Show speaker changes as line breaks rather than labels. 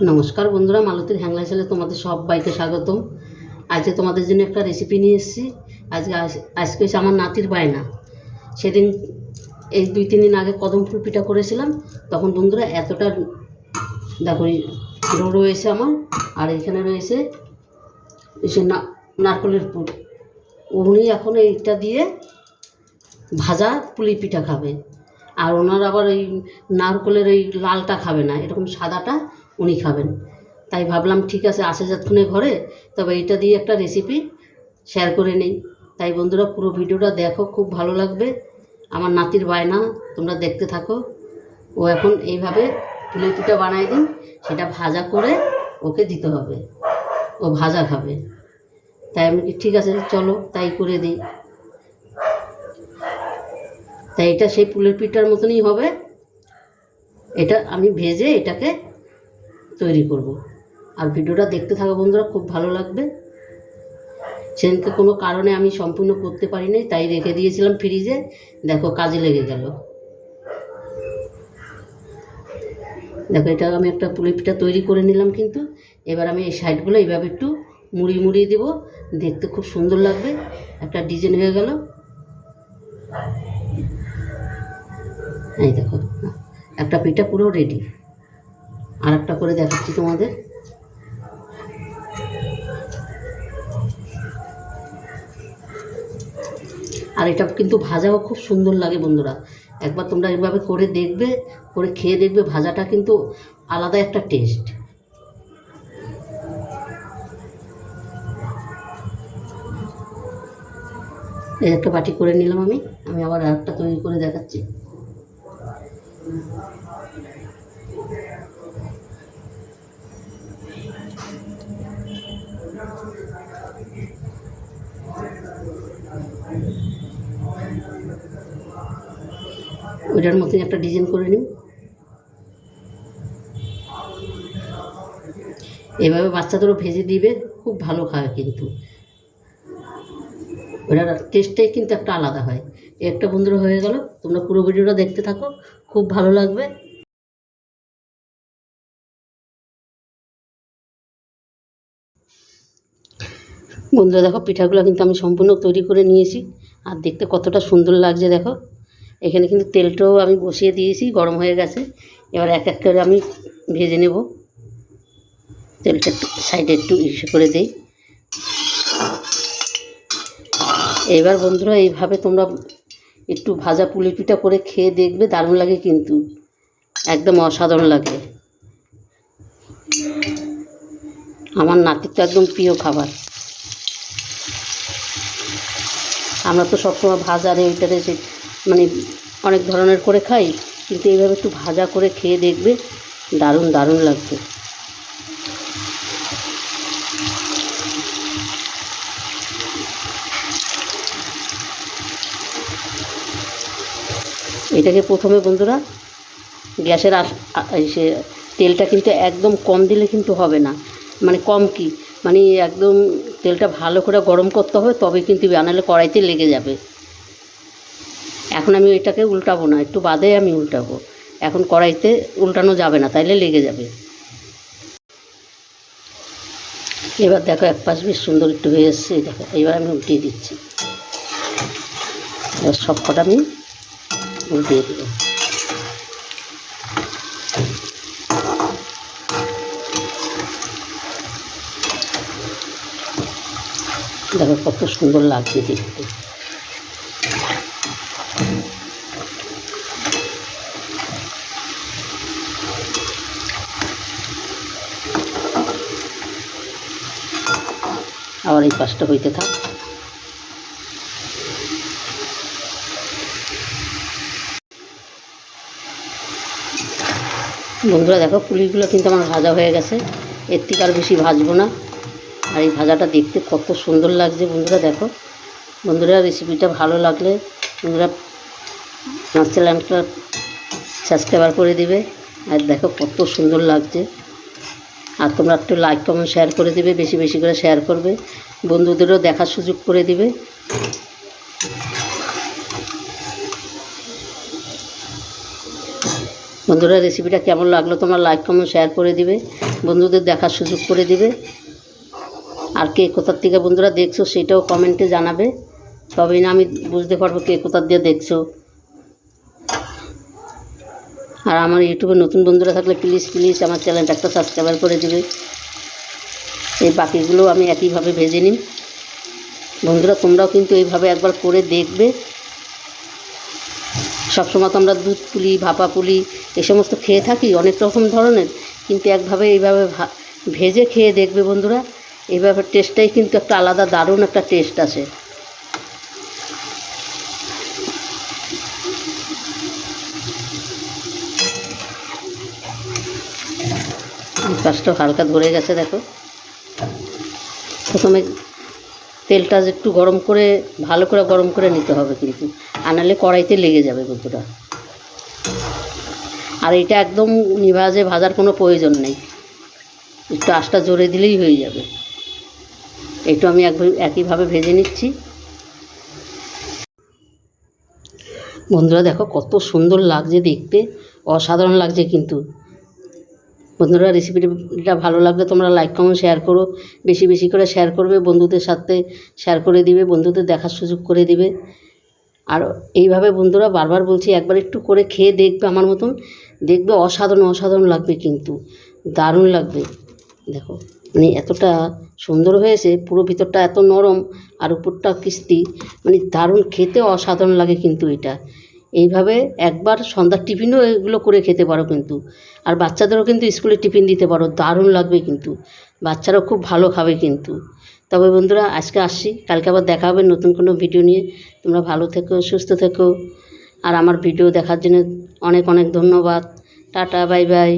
নমস্কার বন্ধুরা, মালতীর হ্যাংলা ছেলে তোমাদের সবাইকে স্বাগতম। আজকে তোমাদের জন্য একটা রেসিপি নিয়ে এসেছি। আজকে হচ্ছে আমার নাতির বায়না। সেদিন এই 2-3 দিন আগে কদম ফুল পিঠা করেছিলাম, তখন বন্ধুরা এতটা দেখো ডো রয়েছে আমার, আর এখানে রয়েছে এসে নারকেলের পুর। উনি এখন এইটা দিয়ে ভাজা পুলি পিঠা খাবে, আর ওনার আবার এই নারকেলের এই লালটা খাবে না, এরকম সাদাটা উনি খাবেন। তাই ভাবলাম ঠিক আছে, আসে যাচ্ছনে ঘরে, তবে এইটা দিয়ে একটা রেসিপি শেয়ার করে নেই। তাই বন্ধুরা পুরো ভিডিওটা দেখো, খুব ভালো লাগবে। আমার নাতির বায়না, তোমরা দেখতে থাকো। ও এখন এইভাবে পুলি পিঠা বানাই দিন, সেটা ভাজা করে ওকে দিতে হবে, ও ভাজা খাবে। তাই আমি কি ঠিক আছে চলো তাই করে দিই। তাই এটা সেই পুলের পিঠার মতনই হবে। এটা আমি ভেজে এটাকে তৈরি করব, আর ভিডিওটা দেখতে থাকো বন্ধুরা, খুব ভালো লাগবে। সেদিনকে কোনো কারণে আমি সম্পূর্ণ করতে পারিনি, তাই রেখে দিয়েছিলাম ফ্রিজে। দেখো কাজে লেগে গেল। দেখো এটা আমি একটা পুলি পিঠা তৈরি করে নিলাম, কিন্তু এবার আমি এই সাইডগুলো এইভাবে একটু মুড়িয়ে দেবো, দেখতে খুব সুন্দর লাগবে। একটা ডিজাইন হয়ে গেল। এই দেখো একটা পিঠা পুরো রেডি। আর একটা করে দেখাচ্ছি তোমাদের। আর এটা কিন্তু ভাজাও খুব সুন্দর লাগে বন্ধুরা, একবার তোমরা এইভাবে করে দেখবে, করে খেয়ে দেখবে। ভাজাটা কিন্তু আলাদা একটা টেস্ট। এই একটা বাটি করে নিলাম আমি আবার আরেকটা তৈরি করে দেখাচ্ছি। ওইটার মতন একটা ডিজাইন করে নিই। এভাবে বাচ্চাদেরও ভেজে দিবে, খুব ভালো খায় কিন্তু। ওটার টেস্টটাই কিন্তু একটা আলাদা হয়। একটা বন্ধুরা হয়ে গেল, তোমরা পুরো ভিডিওটা দেখতে থাকো, খুব ভালো লাগবে। বন্ধুরা দেখো পিঠাগুলো কিন্তু আমি সম্পূর্ণ তৈরি করে নিয়েছি, আর দেখতে কতটা সুন্দর লাগছে দেখো। এখানে কিন্তু তেলটাও আমি বসিয়ে দিয়েছি, গরম হয়ে গেছে। এবার এক এক করে আমি ভেজে নেব। তেলটা একটু সাইডে একটু ইসে করে দিই। এবার বন্ধুরা এইভাবে তোমরা একটু ভাজা পুলি পিঠা করে খেয়ে দেখবে, দারুণ লাগে কিন্তু, একদম অসাধারণ লাগে। আমার নাতির তো একদম প্রিয় খাবার। আমরা তো সবসময় ভাজারে ওইটারে মানে অনেক ধরনের করে খাই, কিন্তু এইভাবে একটু ভাজা করে খেয়ে দেখবে, দারুণ দারুণ লাগবে। এটাকে প্রথমে বন্ধুরা গ্যাসের সে তেলটা কিন্তু একদম কম দিলে কিন্তু হবে না, মানে কম কি মানে একদম তেলটা ভালো করে গরম করতে হবে, তবে কিন্তু বানালে কড়াইতে লেগে যাবে। এখন আমি এটাকে উল্টাবো না, একটু বাদে আমি উল্টাবো। এখন কড়াইতে উল্টানো যাবে না, তাইলে লেগে যাবে। এবার দেখো এক পাশ বেশ সুন্দর একটু হয়ে এসছে, দেখো এবার আমি উল্টিয়ে দিচ্ছি। এবার সব কটা আমি উল্টিয়ে দেবো। দেখো কত সুন্দর লাগছে দেখতে। আবার এই পাশটা হইতে থাক। বন্ধুরা দেখো পুলিগুলো কিন্তু আমার ভাজা হয়ে গেছে, এর থেকে আর বেশি ভাজবো না। আর এই ভাজাটা দেখতে কত সুন্দর লাগছে বন্ধুরা। দেখো বন্ধুরা, রেসিপিটা ভালো লাগলে বন্ধুরা আমার চ্যানেলটা সাবস্ক্রাইব করে দিবে। আর দেখো কত সুন্দর লাগছে। আর তোমরা একটু লাইক কমেন্ট শেয়ার করে দিবে, বেশি বেশি করে শেয়ার করবে, বন্ধুদেরও দেখার সুযোগ করে দিবে। বন্ধুরা রেসিপিটা কেমন লাগলো তোমরা লাইক কমেন্ট শেয়ার করে দিবে, বন্ধুদের দেখার সুযোগ করে দিবে। আর কে কোথার থেকে বন্ধুরা দেখছো সেটাও কমেন্টে জানাবে, তবেই না আমি বুঝতে পারবো কে কোথার দিয়ে দেখছো। আর আমার ইউটিউবে নতুন বন্ধুরা থাকলে প্লিজ আমার চ্যানেলটা একটা সাবস্ক্রাইব করে দিবে। এই বাকিগুলো আমি একইভাবে ভেজে নিই। বন্ধুরা তোমরাও কিন্তু এইভাবে একবার করে দেখবে। সবসময় তো আমরা দুধ পুলি, ভাপা পুলি এই সমস্ত খেয়ে থাকি অনেক রকম ধরনের, কিন্তু একভাবে এইভাবে ভেজে খেয়ে দেখবে বন্ধুরা। এইভাবে টেস্টটাই কিন্তু একটা আলাদা দারুণ একটা টেস্ট আছে। কাজটা হালকা ধরে গেছে দেখো। প্রথমে তেলটা একটু গরম করে ভালো করে গরম করে নিতে হবে কিন্তু, আনালে কড়াইতে লেগে যাবে বন্ধুরা। আর এটা একদম নিভাজে ভাজার কোনো প্রয়োজন নেই, একটু আঁচটা জোরে দিলেই হয়ে যাবে। একটু আমি একইভাবে ভেজে নিচ্ছি। বন্ধুরা দেখো কত সুন্দর লাগছে দেখতে, অসাধারণ লাগছে কিন্তু। বন্ধুরা রেসিপিটা ভালো লাগলে তোমরা লাইক কমেন্ট শেয়ার করো, বেশি বেশি করে শেয়ার করবে, বন্ধুদের সাথে শেয়ার করে দিবে, বন্ধুদের দেখার সুযোগ করে দিবে। আর এইভাবে বন্ধুরা বারবার বলছি একবার একটু করে খেয়ে দেখবে আমার মতন, দেখবে অসাধারণ লাগবে কিন্তু, দারুণ লাগবে। দেখো মানে এতটা সুন্দর হয়েছে, পুরো ভিতরটা এত নরম আর উপরটা কিস্তি, মানে দারুণ খেতে অসাধারণ লাগে কিন্তু এটা। এইভাবে একবার সন্ধ্যার টিফিনও এগুলো করে খেতে পারো কিন্তু, আর বাচ্চাদেরও কিন্তু স্কুলে টিফিন দিতে পারো, দারুণ লাগবে কিন্তু, বাচ্চারাও খুব ভালো খাবে কিন্তু। তবে বন্ধুরা আজকে আসছি, কালকে আবার দেখা হবে নতুন কোনো ভিডিও নিয়ে। তোমরা ভালো থেকো, সুস্থ থেকো, আর আমার ভিডিও দেখার জন্য অনেক ধন্যবাদ। Tata, bye bye.